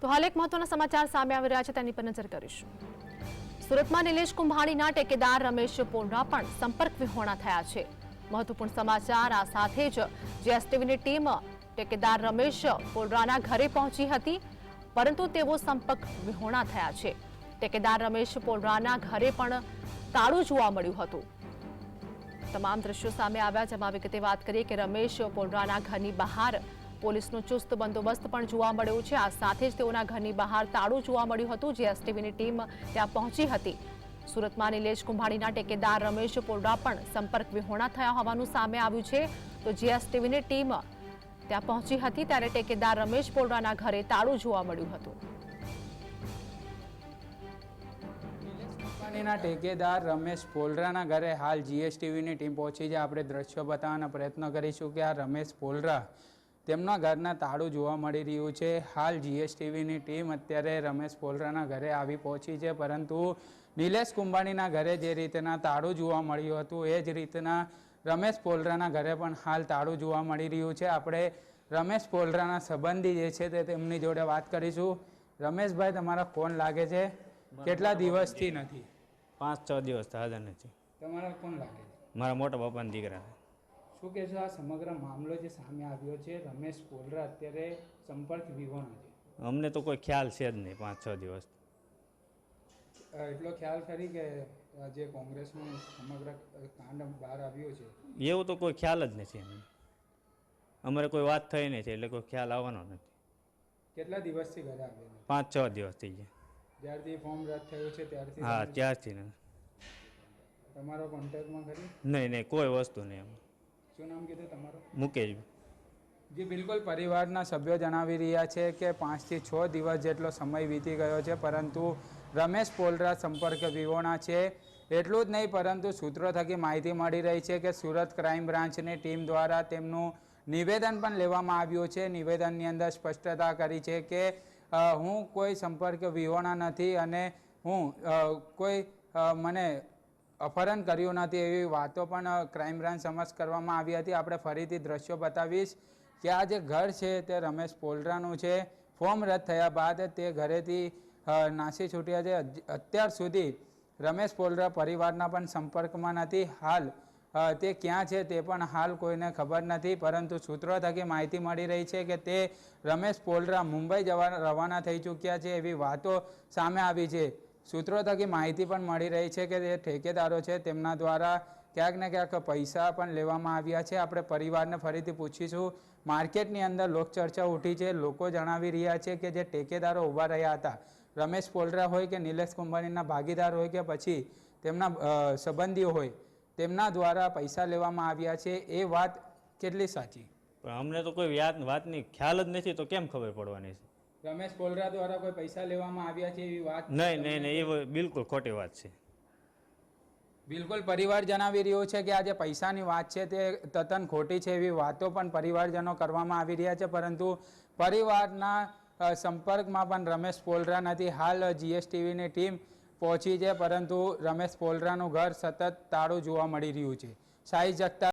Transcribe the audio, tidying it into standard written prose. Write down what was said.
તો હાલ એક મહત્વના સમાચાર સામે આવી રહ્યા છે, તેની પર નજર કરીશું. સુરતમાં નિલેશ કુંભાણીના ઠેકેદાર રમેશ પોંડા પણ સંપર્ક વિહોણા થયા છે. મહત્વપૂર્ણ સમાચાર આ સાથે જ જીએસટીવીની ટીમ ઠેકેદાર રમેશ પોંડાના ઘરે પહોંચી હતી, પરંતુ તેઓ સંપર્ક વિહોણા થયા છે. ઠેકેદાર રમેશ પોંડાના ઘરે પણ તાળું જોવા મળ્યું હતું. તમામ દ્રશ્યો સામે આવ્યા, જેમાં વિગતે વાત કરીએ કે રમેશ પોંડાના ઘરની બહાર પોલીસનો ચુસ્ત બંદોબસ્ત પણ જોવા મળ્યો છે. આ સાથે જ તેઓના ઘરની બહાર તાળું જોવા મળ્યું હતું. જીએસટીવીની ટીમ ત્યાં પહોંચી હતી. સુરતમાં નિલેશ કુંભાણીના ઠેકેદાર રમેશ પોંડા પણ સંપર્ક વિહોણા થયા હોવાનું સામે આવ્યું છે. તો જીએસટીવીની ટીમ ત્યાં પહોંચી હતી ત્યારે ઠેકેદાર રમેશ પોંડાના ઘરે તાળું જોવા મળ્યું હતું. કંપનીના ઠેકેદાર રમેશ પોલરાના ઘરે હાલ જીએસટીવીની ટીમ પહોંચી છે. આપણે દ્રશ્યો બતાવવાનો પ્રયત્ન કરીશું કે આ રમેશ પોલરા તેમના ઘરના તાળું જોવા મળી રહ્યું છે. હાલ જીએસટીવીની ટીમ અત્યારે રમેશ પોલરાના ઘરે આવી પહોંચી છે, પરંતુ નિલેશ કુંભાણીના ઘરે જે રીતના તાળું જોવા મળ્યું હતું એ જ રીતના રમેશ પોલરાના ઘરે પણ હાલ તાળું જોવા મળી રહ્યું છે. આપણે રમેશ પોલરાના સંબંધી જે છે તે તેમની જોડે વાત કરીશું. રમેશભાઈ, તમારા કોણ લાગે છે? કેટલા દિવસથી નથી? 5-6 દિવસ થયા નથી. તમારા કોણ લાગે છે? મારા મોટા બાપાના દીકરા. શું કહેશો આ સમગ્ર મામલો જે સામે આવ્યો છે? રમેશ પોલરા અત્યારે સંપર્ક વિહોણા છે. અમને તો કોઈ ખ્યાલ છે જ નહીં 5-6 દિવસ. એટલો ખ્યાલ ખરી કે જે કોંગ્રેસનું સમગ્ર કાંડ બહાર આવ્યો છે એવું તો કોઈ ખ્યાલ જ નથી અમને. અમારે કોઈ વાત થઈ નથી એટલે કોઈ ખ્યાલ આવવાનો નથી. કેટલા દિવસથી ઘરે આવ્યા? 5-6 દિવસ થઈ ગયા. જ્યારથી ફોર્મ રદ થયું છે ત્યારથી? હા, ત્યારથી ને. તમારો કોન્ટેક્ટમાં ખરી? નહીં, કોઈ વસ્તુ નહીં. શું નામ કીધું તમારું? મુકેશ. જી બિલકુલ, પરિવારના સભ્યો જણાવી રહ્યા છે કે 5 થી 6 દિવસ જેટલો સમય વીતી ગયો છે, પરંતુ રમેશ પોલરા સંપર્ક વિહોણા છે. એટલું જ નહીં, પરંતુ સૂત્રો થકી માહિતી મળી રહી છે કે સુરત ક્રાઇમ બ્રાન્ચની ટીમ દ્વારા તેમનું નિવેદન પણ લેવામાં આવ્યું છે. નિવેદનની અંદર સ્પષ્ટતા કરી છે કે હું કોઈ સંપર્ક વિહોણા નથી અને હું કોઈ મને અપહરણ કર્યું નથી, એવી વાતો પણ ક્રાઇમ બ્રાન્ચ સમક્ષ કરવામાં આવી હતી. આપણે ફરીથી દ્રશ્યો બતાવીશ કે આ જે ઘર છે તે રમેશ પોલરાનું છે. ફોર્મ રદ થયા બાદ તે ઘરેથી નાસી છૂટ્યા છે. અત્યાર સુધી રમેશ પોલરા પરિવારના પણ સંપર્કમાં નથી. હાલ તે ક્યાં છે તે પણ હાલ કોઈને ખબર નથી, પરંતુ સૂત્રો થકી માહિતી મળી રહી છે કે તે રમેશ પોલરા મુંબઈ જવા રવાના થઈ ચૂક્યા છે, એવી વાતો સામે આવી છે. સૂત્રો થકી માહિતી પણ મળી રહી છે કે જે ઠેકેદારો છે તેમના દ્વારા ક્યાંક ને ક્યાંક પૈસા પણ લેવામાં આવ્યા છે. આપણે પરિવારને ફરીથી પૂછીશું. માર્કેટની અંદર લોકચર્ચા ઉઠી છે. લોકો જણાવી રહ્યા છે કે જે ઠેકેદારો ઊભા રહ્યા હતા, રમેશ પોલરા હોય કે નિલેશ કુંભાણીના ભાગીદાર હોય કે પછી તેમના સંબંધીઓ હોય, તેમના દ્વારા પૈસા લેવામાં આવ્યા છે. એ વાત કેટલી સાચી? પણ અમને તો કોઈ વાતની ખ્યાલ જ નથી, તો કેમ ખબર પડવાની છે? રમેશ પોલરા દ્વારા કોઈ પૈસા લેવામાં આવ્યા છે એવી વાત? નહીં, એ બિલકુલ ખોટી વાત છે. બિલકુલ, પરિવાર જણાવી રહ્યો છે કે આ જે પૈસાની વાત છે તે તદ્દન ખોટી છે, એવી વાતો પણ પરિવારજનો કરવામાં આવી રહ્યા છે, પરંતુ પરિવારના સંપર્કમાં પણ રમેશ પોલરા નથી. હાલ જીએસટીવીની ટીમ પહોંચી છે, પરંતુ રમેશ પોલરાનું ઘર સતત તાળું જોવા મળી રહ્યું છે. સાહિલ જગતાપ.